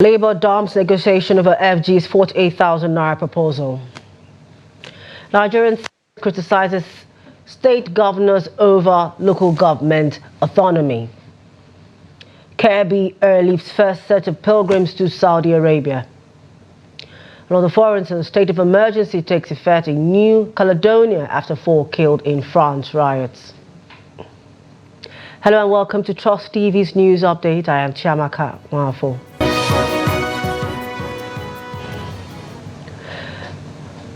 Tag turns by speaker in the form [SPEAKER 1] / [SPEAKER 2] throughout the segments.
[SPEAKER 1] Labour dumps negotiation over FG's 48,000 naira proposal. Nigerian criticizes state governors over local government autonomy. Kirby airlifts first set of pilgrims to Saudi Arabia. Another foreign state of emergency takes effect in New Caledonia after 4 killed in France riots. Hello and welcome to Trust TV's news update. I am Chiamaka Mwafo.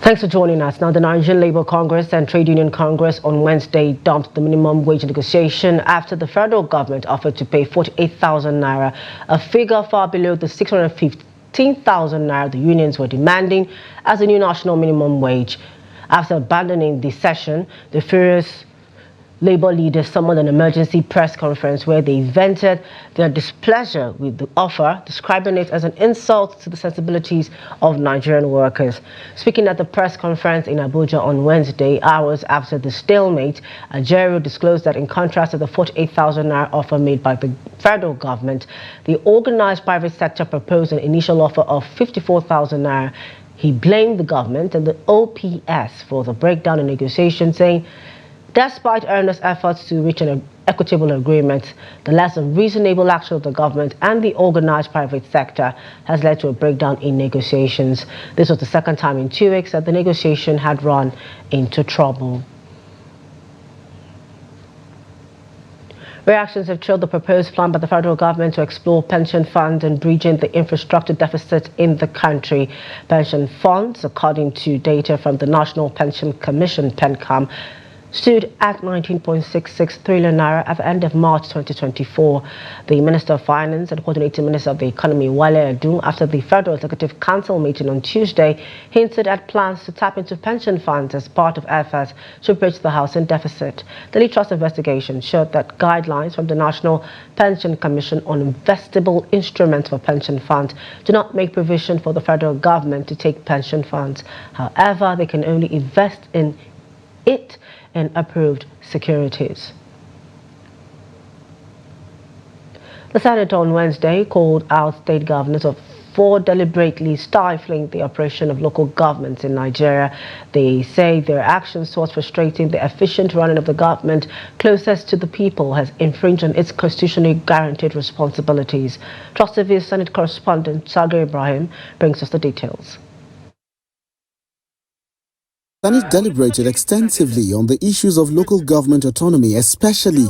[SPEAKER 1] Thanks for joining us. Now, the Nigerian Labour Congress and Trade Union Congress on Wednesday dumped the minimum wage negotiation after the federal government offered to pay 48,000 naira, a figure far below the 615,000 naira the unions were demanding as a new national minimum wage. After abandoning the session, the furious Labour leaders summoned an emergency press conference where they vented their displeasure with the offer, describing it as an insult to the sensibilities of Nigerian workers. Speaking at the press conference in Abuja on Wednesday, hours after the stalemate, Ajero disclosed that in contrast to the 48,000 naira offer made by the federal government, the organized private sector proposed an initial offer of 54,000 naira. He blamed the government and the OPS for the breakdown in negotiations, saying, despite earnest efforts to reach an equitable agreement, the less than reasonable action of the government and the organized private sector has led to a breakdown in negotiations. This was the second time in 2 weeks that the negotiation had run into trouble. Reactions have trailed the proposed plan by the federal government to explore pension funds and bridging the infrastructure deficit in the country. Pension funds, according to data from the National Pension Commission, PENCAM, stood at 19.66 trillion naira at the end of March 2024. The Minister of Finance and Coordinating Minister of the Economy, Wale Edun, after the Federal Executive Council meeting on Tuesday, hinted at plans to tap into pension funds as part of efforts to bridge the housing deficit. The Daily Trust investigation showed that guidelines from the National Pension Commission on investable instruments for pension funds do not make provision for the federal government to take pension funds. However, they can only invest in it in approved securities. The Senate on Wednesday called out state governors for deliberately stifling the operation of local governments in Nigeria. They say their actions towards frustrating the efficient running of the government closest to the people has infringed on its constitutionally guaranteed responsibilities. Trust TV's Senate correspondent Sagar Ibrahim brings us the details.
[SPEAKER 2] The Senate deliberated extensively on the issues of local government autonomy, especially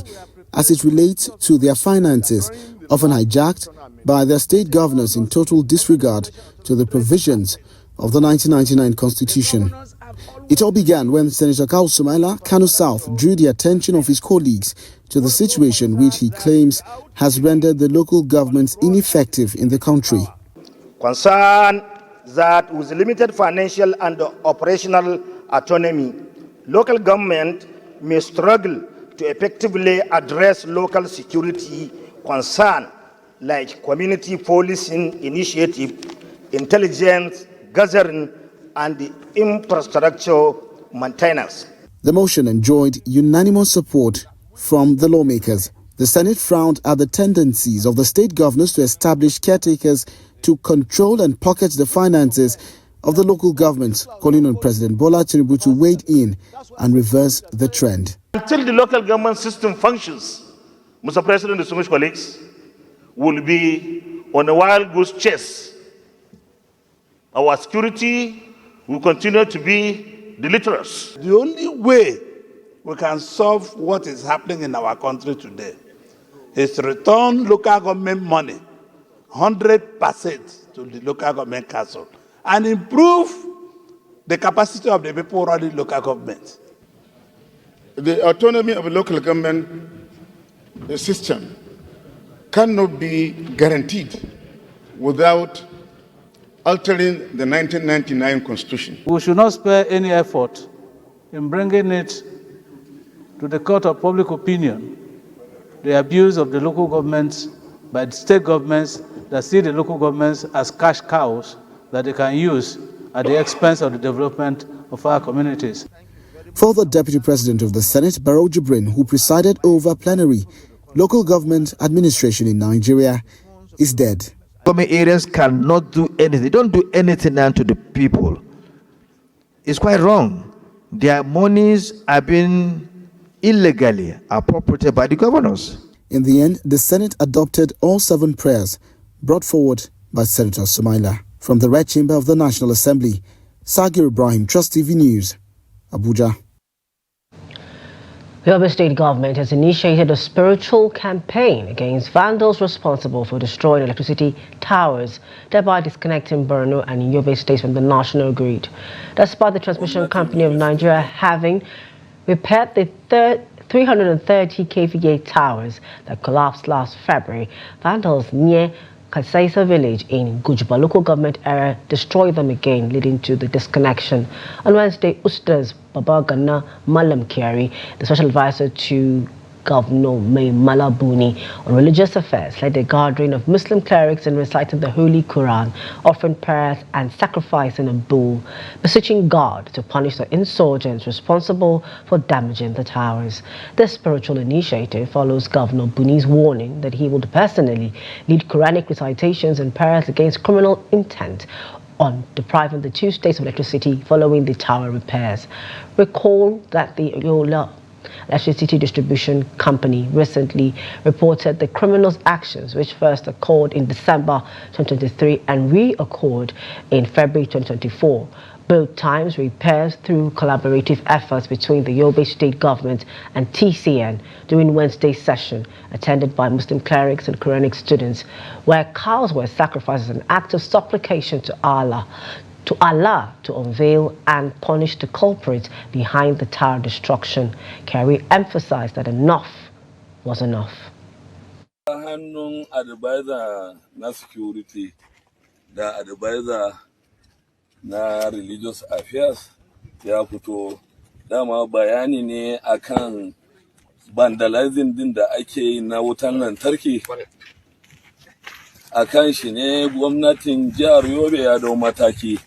[SPEAKER 2] as it relates to their finances, often hijacked by their state governors in total disregard to the provisions of the 1999 Constitution. It all began when Senator Kausumela Kano South drew the attention of his colleagues to the situation which he claims has rendered the local governments ineffective in the country.
[SPEAKER 3] Concern that with limited financial and operational autonomy, local government may struggle to effectively address local security concerns like community policing initiative, intelligence gathering, and infrastructure maintenance.
[SPEAKER 2] The motion enjoyed unanimous support from the lawmakers. The Senate frowned at the tendencies of the state governors to establish caretakers to control and pocket the finances of the local governments, calling on President Bola Tinubu to wade in and reverse the trend.
[SPEAKER 4] Until the local government system functions, Mr. President and distinguished colleagues, will be on a wild goose chase. Our security will continue to be deleterious.
[SPEAKER 5] The only way we can solve what is happening in our country today is to return local government money 100% to the local government council and improve the capacity of the people running local government.
[SPEAKER 6] The autonomy of a local government system cannot be guaranteed without altering the 1999 Constitution.
[SPEAKER 7] We should not spare any effort in bringing it to the court of public opinion, the abuse of the local governments by the state governments that see the local governments as cash cows that they can use at the expense of the development of our communities.
[SPEAKER 2] Former Deputy President of the Senate, Barrow Jibrin, who presided over plenary local government administration in Nigeria, is dead.
[SPEAKER 8] Government areas cannot do anything. They don't do anything now to the people. It's quite wrong. Their monies are being illegally appropriated by the governors.
[SPEAKER 2] In the end, the Senate adopted all 7 prayers brought forward by Senator Sumaila. From the Red Chamber of the National Assembly, Sagir Ibrahim, Trust TV News, Abuja.
[SPEAKER 1] The Gombe State government has initiated a spiritual campaign against vandals responsible for destroying electricity towers, thereby disconnecting Borno and Yola states from the national grid. Despite the transmission company of Nigeria having repaired the 330 kVA towers that collapsed last February, vandals near Kasaisa village in Gujuba local government area destroyed them again, leading to the disconnection. On Wednesday, Ustaz Babagana Malam Kiari, the special advisor to Governor May Malabuni on religious affairs, led a gathering of Muslim clerics in reciting the Holy Quran, offering prayers and sacrificing a bull, beseeching God to punish the insurgents responsible for damaging the towers. This spiritual initiative follows Governor Buni's warning that he would personally lead Quranic recitations and prayers against criminal intent on depriving the 2 states of electricity following the tower repairs. Recall that the Yola Electricity Distribution Company recently reported the criminals' actions, which first occurred in December 2023 and reoccurred in February 2024. Both times repairs through collaborative efforts between the Yola State government and TCN during Wednesday's session, attended by Muslim clerics and Quranic students, where cows were sacrificed as an act of supplication to Allah to unveil and punish the culprits behind the tower destruction. Kerry emphasized that enough was enough.
[SPEAKER 9] Hannun advisor na security da advisor na religious affairs ya fito dama bayani ne akan vandalizing din da ake yi na wutan lantarki. Akan shi ne gwamnatin jihar Yobe ya dau mataki.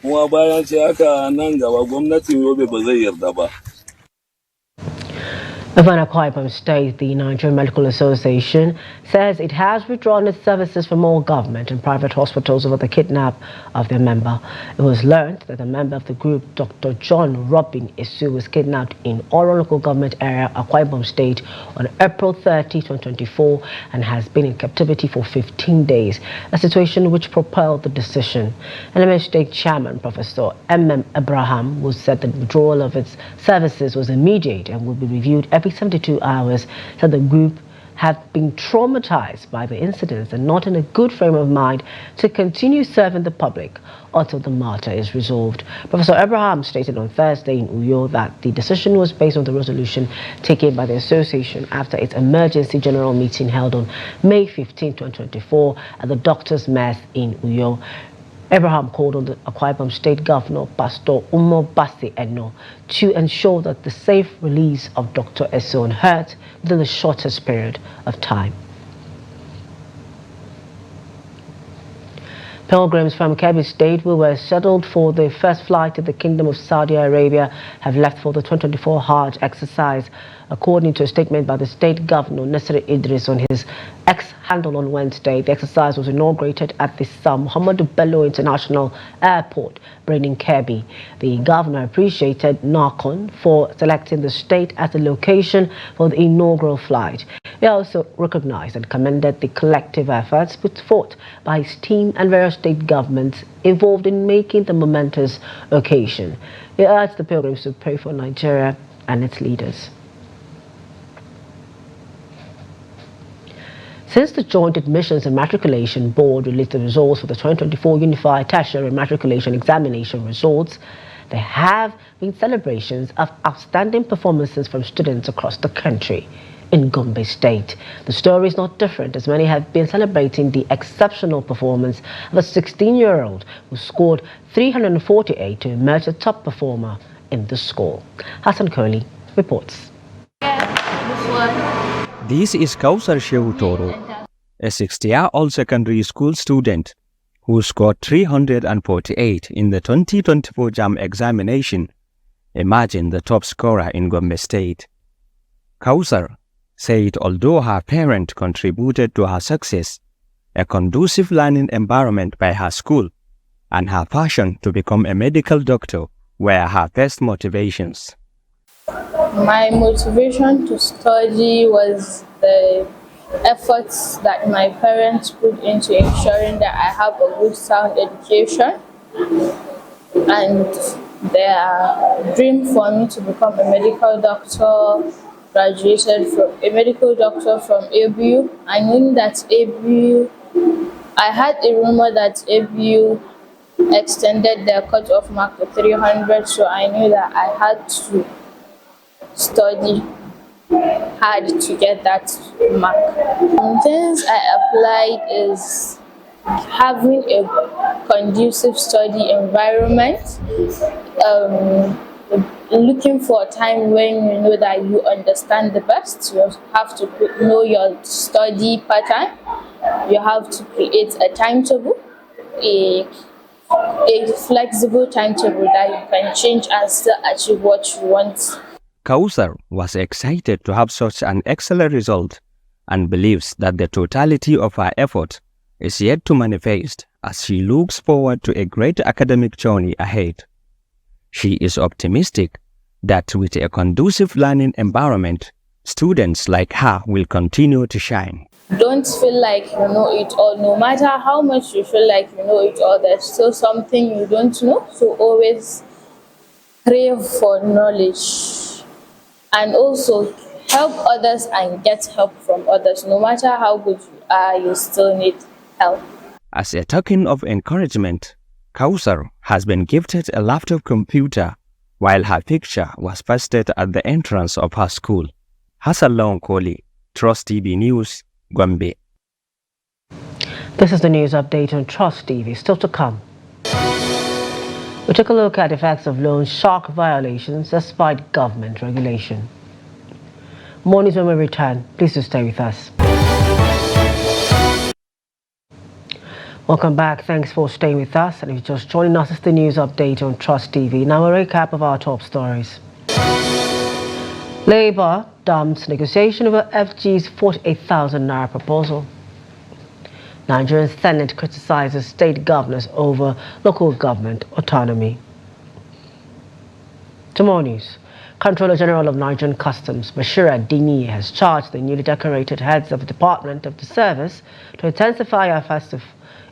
[SPEAKER 9] Kuma bayan sai haka nan gaba gwamnatin Yobe ba zai yarda ba.
[SPEAKER 1] Gombe State, the Nigerian Medical Association, says it has withdrawn its services from all government and private hospitals over the kidnap of their member. It was learned that a member of the group, Dr. John Robin Isu, was kidnapped in Oro local government area, Gombe State, on April 30, 2024, and has been in captivity for 15 days, a situation which propelled the decision. NMS State Chairman, Professor M.M. Abraham, who said the withdrawal of its services was immediate and will be reviewed every 72 hours, said the group have been traumatized by the incidents and not in a good frame of mind to continue serving the public until the matter is resolved. Professor Abraham stated on Thursday in Uyo that the decision was based on the resolution taken by the association after its emergency general meeting held on May 15, 2024 at the Doctors' Mess in Uyo. Abraham called on the Gombe State Governor, Pastor Umo Basi Eno, to ensure that the safe release of Dr. Eso unhurt within the shortest period of time. Pilgrims from Gombe State who were settled for the first flight to the Kingdom of Saudi Arabia have left for the 2024 Hajj exercise, according to a statement by the state governor Nasir Idris on his X handle on Wednesday. The exercise was inaugurated at the Sir Muhammadu Bello International Airport, Brenin Kebbi. The governor appreciated NARCON for selecting the state as the location for the inaugural flight. He also recognized and commended the collective efforts put forth by his team and various state governments involved in making the momentous occasion. He urged the pilgrims to pray for Nigeria and its leaders. Since the Joint Admissions and Matriculation Board released the results for the 2024 Unified Tertiary Matriculation Examination results, there have been celebrations of outstanding performances from students across the country. In Gombe State, the story is not different, as many have been celebrating the exceptional performance of a 16-year-old who scored 348 to emerge the top performer in the school. Hassan Kohli reports.
[SPEAKER 10] This is Kausar Shehu Toro, a 60-year-old secondary school student who scored 348 in the 2024 JAM examination, emerging the top scorer in Gombe State. Kausar said although her parent contributed to her success, a conducive learning environment by her school, and her passion to become a medical doctor were her first motivations.
[SPEAKER 11] My motivation to study was the efforts that my parents put into ensuring that I have a good sound education, and their dream for me to become a medical doctor. Graduated from a medical doctor from ABU. I knew that ABU, I had a rumor that ABU extended their cutoff mark to 300, so I knew that I had to study hard to get that mark. Things I applied is having a conducive study environment, looking for a time when you know that you understand the best. You have to know your study pattern. You have to create a timetable, a flexible timetable that you can change and still achieve what you want.
[SPEAKER 10] Kausar was excited to have such an excellent result and believes that the totality of her effort is yet to manifest as she looks forward to a great academic journey ahead. She is optimistic that with a conducive learning environment, students like her will continue to shine.
[SPEAKER 11] Don't feel like you know it all. No matter how much you feel like you know it all, there's still something you don't know. So always crave for knowledge, and also help others and get help from others. No matter how good you are, you still need help.
[SPEAKER 10] As a token of encouragement, Kausar has been gifted a laptop computer while her picture was pasted at the entrance of her school. Hassan Koli, Trust TV News, Gombe.
[SPEAKER 1] This is the news update on Trust TV. Still to come. We take a look at effects of loan shark violations despite government regulation. More news when we return. Please do stay with us. Welcome back. Thanks for staying with us. And if you're just joining us, it's the news update on Trust TV. Now a recap of our top stories. Labour dumps negotiation over FG's 48,000 naira proposal. Nigerian Senate criticizes state governors over local government autonomy. Tomorrow news. Controller General of Nigerian Customs, Bashira Dini, has charged the newly decorated heads of the Department of the Service to intensify efforts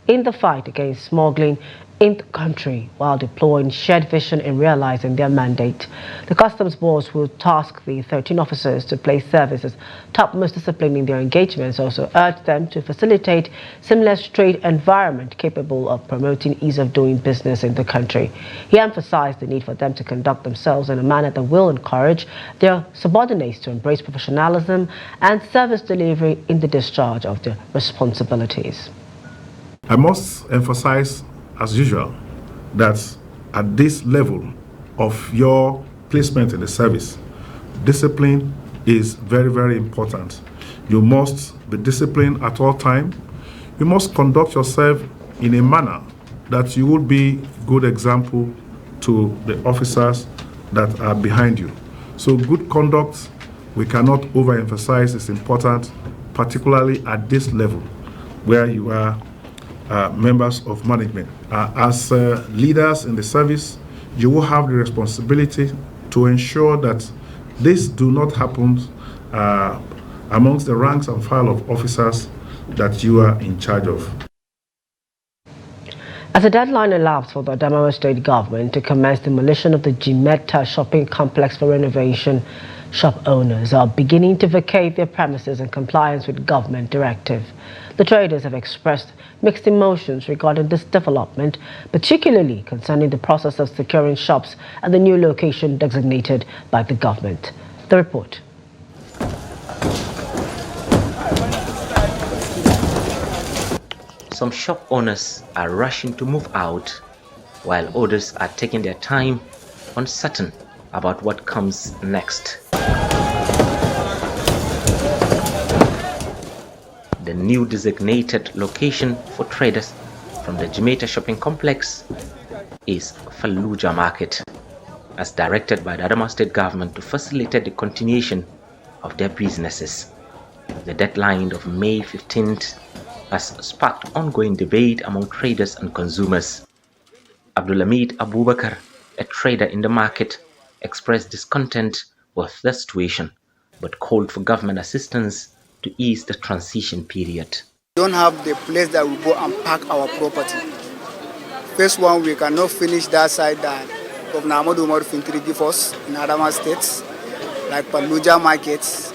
[SPEAKER 1] in the fight against smuggling in the country while deploying shared vision in realizing their mandate. The Customs Boards will task the 13 officers to place service as topmost discipline in their engagements, also urge them to facilitate seamless trade environment capable of promoting ease of doing business in the country. He emphasized the need for them to conduct themselves in a manner that will encourage their subordinates to embrace professionalism and service delivery in the discharge of their responsibilities.
[SPEAKER 12] I must emphasize, as usual, that at this level of your placement in the service, discipline is very, very important. You must be disciplined at all times. You must conduct yourself in a manner that you will be good example to the officers that are behind you. So good conduct, we cannot overemphasize, is important, particularly at this level where you are members of management. As leaders in the service, you will have the responsibility to ensure that this do not happen amongst the ranks and file of officers that you are in charge of.
[SPEAKER 1] As a deadline elapsed for the Adamawa State government to commence demolition of the Jima shopping complex for renovation, shop owners are beginning to vacate their premises in compliance with government directive. The traders have expressed mixed emotions regarding this development, particularly concerning the process of securing shops at the new location designated by the government. The report.
[SPEAKER 13] Some shop owners are rushing to move out, while others are taking their time, uncertain about what comes next. The new designated location for traders from the Jima shopping complex is Fallujah Market, as directed by the Adamawa State government to facilitate the continuation of their businesses. The deadline of May 15th has sparked ongoing debate among traders and consumers. Abdulhamid Abubakar, a trader in the market, expressed discontent with the situation, but called for government assistance to ease the transition period.
[SPEAKER 14] We don't have the place that we go and park our property. First one, we cannot finish that side that Governor Ahmadu Umar Fintiri give us in Adamawa States, like Fallujah markets.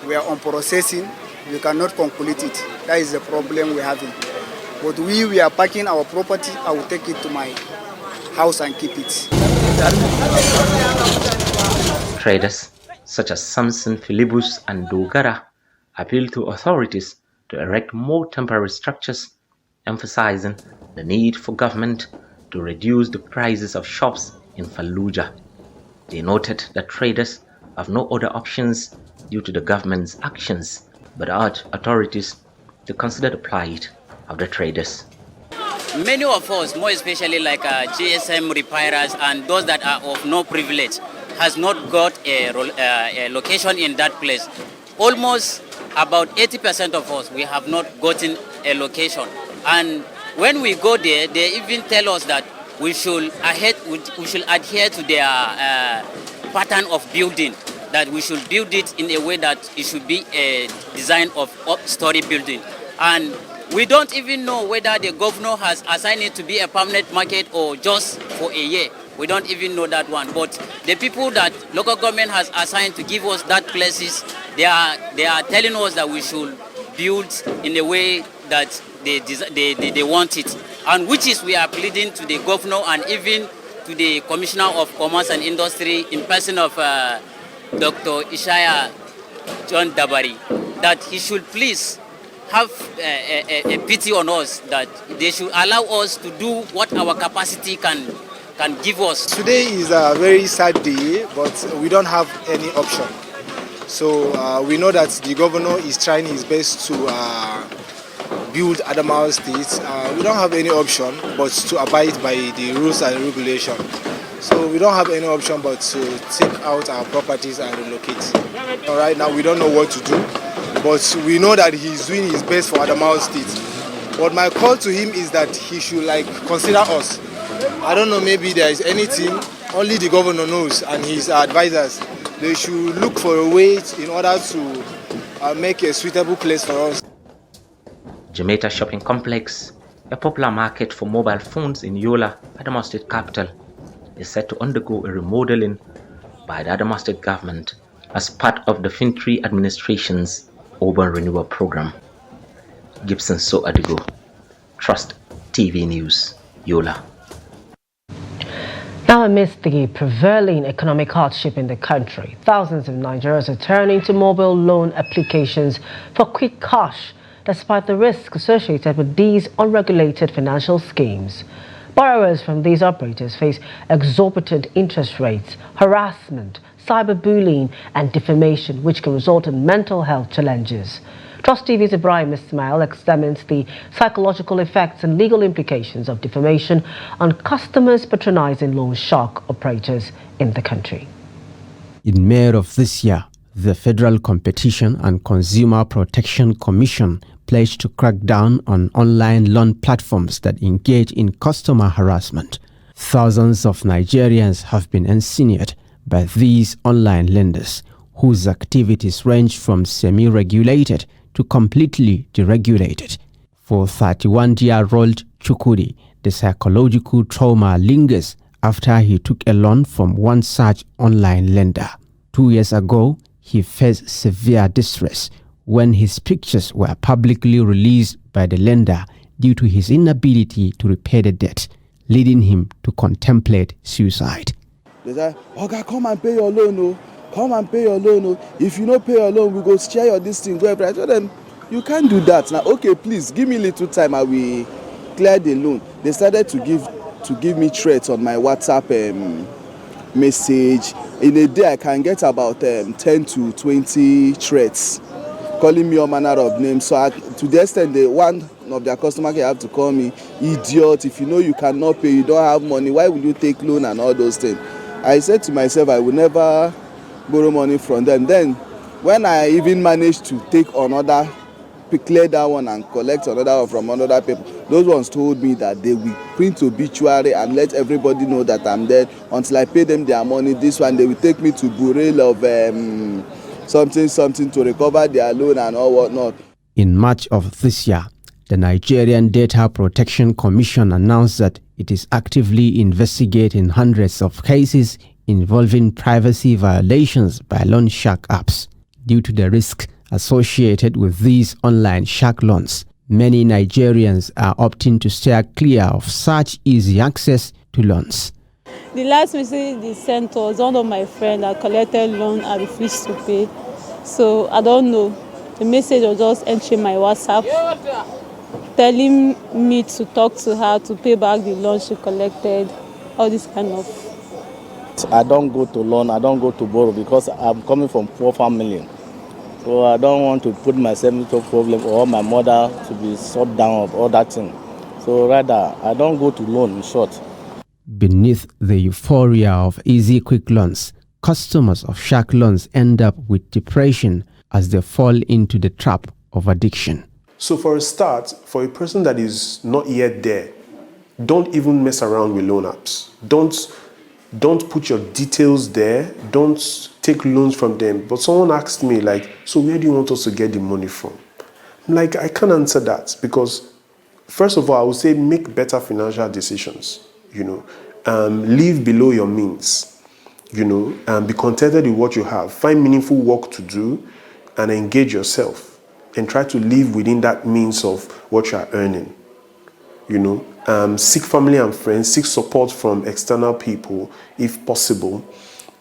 [SPEAKER 14] We are on processing, we cannot conclude it. That is the problem we're having. But we are parking our property, I will take it to my house and keep it.
[SPEAKER 13] Traders such as Samson Philibus and Dogara appeal to authorities to erect more temporary structures, emphasizing the need for government to reduce the prices of shops in Fallujah. They noted that traders have no other options due to the government's actions, but urged authorities to consider the plight of the traders.
[SPEAKER 15] Many of us, more especially like GSM repairers and those that are of no privilege, has not got a location in that place. Almost about 80% of us, we have not gotten a location. And when we go there, they even tell us that we should adhere to their pattern of building, that we should build it in a way that it should be a design of up-story building. And we don't even know whether the governor has assigned it to be a permanent market or just for a year. We don't even know that one. But the people that local government has assigned to give us that places, they are telling us that we should build in a way that they want it. And which is we are pleading to the governor and even to the Commissioner of Commerce and Industry in person of Dr. Ishaya John Dabari, that he should please have a pity on us, that they should allow us to do what our capacity can give us.
[SPEAKER 14] Today is a very sad day, but we don't have any option. So we know that the governor is trying his best to build Adamawa State. We don't have any option but to abide by the rules and regulations. So we don't have any option but to take out our properties and relocate. Right now we don't know what to do, but we know that he's doing his best for Adamawa State. But my call to him is that he should consider us. I don't know, maybe there is anything only the governor knows and his advisors. They should look for a way in order to make a suitable place for us.
[SPEAKER 13] Jima Shopping Complex, a popular market for mobile phones in Yola, Adamawa State capital, is set to undergo a remodeling by the Adamawa State government as part of the Fintiri administration's urban renewal program. Gibson So Adigo, Trust TV News, Yola.
[SPEAKER 1] Now, amidst the prevailing economic hardship in the country, thousands of Nigerians are turning to mobile loan applications for quick cash, despite the risks associated with these unregulated financial schemes. Borrowers from these operators face exorbitant interest rates, harassment, cyberbullying and defamation, which can result in mental health challenges. Trust TV's Ibrahim Ismail examines the psychological effects and legal implications of defamation on customers patronizing loan shark operators in the country.
[SPEAKER 16] In May of this year, the Federal Competition and Consumer Protection Commission pledged to crack down on online loan platforms that engage in customer harassment. Thousands of Nigerians have been ensnared by these online lenders, whose activities range from semi-regulated to completely deregulated. For 31-year-old Chukuri, the psychological trauma lingers after he took a loan from one such online lender. 2 years ago, he faced severe distress when his pictures were publicly released by the lender due to his inability to repay the debt, leading him to contemplate suicide.
[SPEAKER 17] They say, "Okay, come and pay your loan, oh. Come and pay your loan, oh. If you don't pay your loan, we go share your this thing." I told them, "You can't do that now. Okay, please give me a little time. I will clear the loan." They started to give me threats on my WhatsApp message. In a day, I can get about 10 to 20 threats, calling me all manner of names. So to the extent that one of their customers have to call me idiot. If you know you cannot pay, you don't have money, why will you take loan and all those things? I said to myself, I will never borrow money from them. Then when I even managed to take another clear that one and collect another one from another people. Those ones told me that they will print obituary and let everybody know that I'm dead until I pay them their money. This one, they will take me to burial of something to recover their loan and all whatnot.
[SPEAKER 16] In March of this year, the Nigerian Data Protection Commission announced that it is actively investigating hundreds of cases involving privacy violations by loan shark apps. Due to the risk associated with these online shark loans, many Nigerians are opting to steer clear of such easy access to loans.
[SPEAKER 18] The last message they sent was one of my friends that collected loan and refused to pay. So I don't know. The message was just entering my WhatsApp, telling me to talk to her to pay back the loan she collected, all this kind of.
[SPEAKER 19] I don't go to loan, I don't go to borrow because I'm coming from poor family. So I don't want to put myself into a problem or my mother to be shut down of all that thing. So rather, I don't go to loan, in short.
[SPEAKER 16] Beneath the euphoria of easy quick loans, customers of shark loans end up with depression as they fall into the trap of addiction.
[SPEAKER 20] So for a start, for a person that is not yet there, don't even mess around with loan apps. Don't put your details there. Don't take loans from them. But someone asked me, like, so where do you want us to get the money from? I'm like, I can't answer that because, first of all, I would say make better financial decisions. Live below your means. Be contented with what you have. Find meaningful work to do and engage yourself and try to live within that means of what you are earning. Seek family and friends, seek support from external people if possible.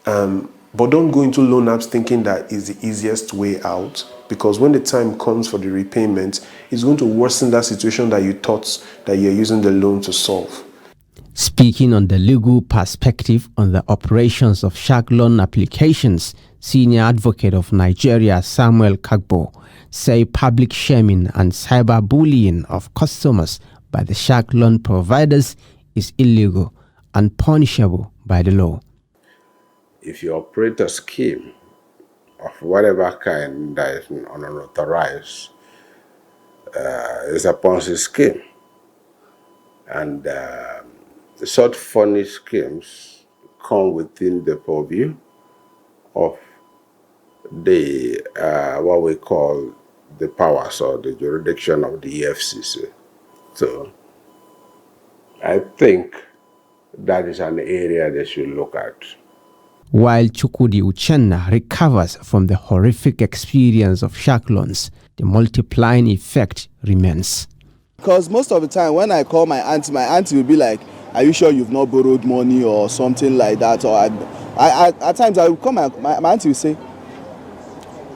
[SPEAKER 20] But don't go into loan apps thinking that is the easiest way out, because when the time comes for the repayment, it's going to worsen that situation that you thought that you're using the loan to solve.
[SPEAKER 16] Speaking on the legal perspective on the operations of shark loan applications, senior advocate of Nigeria Samuel Kagbo say public shaming and cyberbullying of customers by the shark loan providers is illegal and punishable by the law.
[SPEAKER 21] If you operate a scheme of whatever kind that is unauthorized, it's a Ponzi scheme. And such funny schemes come within the purview of the what we call the powers or the jurisdiction of the EFCC. So I think that is an area they should look at.
[SPEAKER 16] While Chukwudi Uchenna recovers from the horrific experience of shark loans, the multiplying effect remains.
[SPEAKER 17] Because most of the time when I call my auntie will be like, are you sure you've not borrowed money or something like that? Or at times I will call my auntie will say,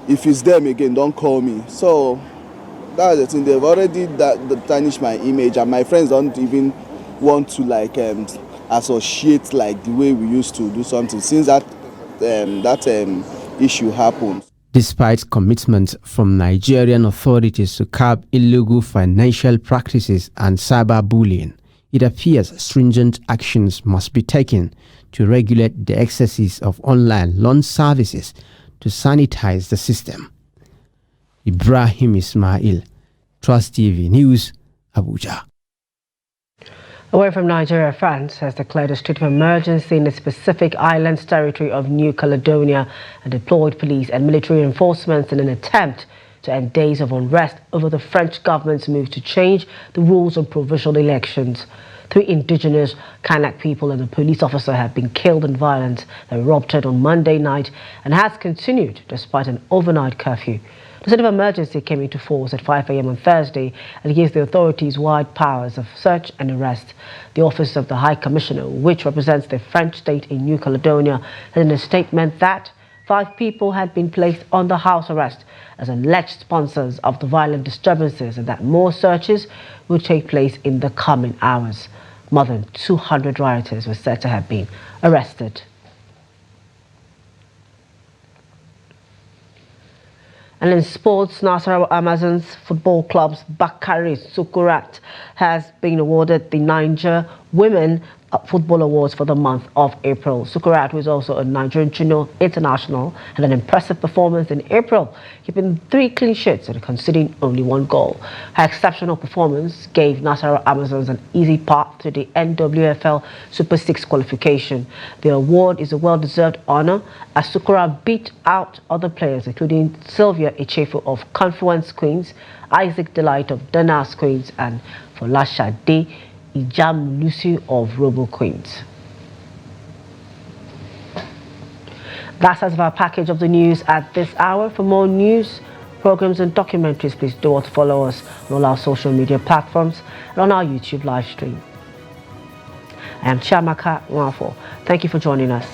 [SPEAKER 17] if it's them again, don't call me. So that's the thing. They've already tarnished my image, and my friends don't even want to associate like the way we used to do something since that issue happened.
[SPEAKER 16] Despite commitments from Nigerian authorities to curb illegal financial practices and cyberbullying, it appears stringent actions must be taken to regulate the excesses of online loan services to sanitize the system. Ibrahim Ismail, Trust TV News, Abuja.
[SPEAKER 1] Away from Nigeria, France has declared a state of emergency in the Pacific Islands territory of New Caledonia and deployed police and military reinforcements in an attempt to end days of unrest over the French government's move to change the rules on provincial elections. 3 indigenous Kanak people and a police officer have been killed in violence that erupted on Monday night and has continued despite an overnight curfew. The state of emergency came into force at 5 a.m. on Thursday and gives the authorities wide powers of search and arrest. The Office of the High Commissioner, which represents the French state in New Caledonia, said in a statement that 5 people had been placed under house arrest as alleged sponsors of the violent disturbances and that more searches will take place in the coming hours. More than 200 rioters were said to have been arrested. And in sports, Nasarawa Amazons Football Club's Bakari Sukurat has been awarded the Niger Women Football Awards for the month of April. Sukura, who is also a Nigerian junior international, had an impressive performance in April, keeping 3 clean sheets and conceding only 1 goal. Her exceptional performance gave Nasarawa Amazons an easy path to the NWFL Super 6 qualification. The award is a well-deserved honor as Sukura beat out other players including Sylvia Echefu of Confluence Queens, Isaac Delight of Danas Queens, and Folashade Ijam Lucy of Robo Queens. That's as of our package of the news at this hour. For more news, programs and documentaries, please do follow us on all our social media platforms and on our YouTube live stream. I am Chiamaka Nwafo. Thank you for joining us.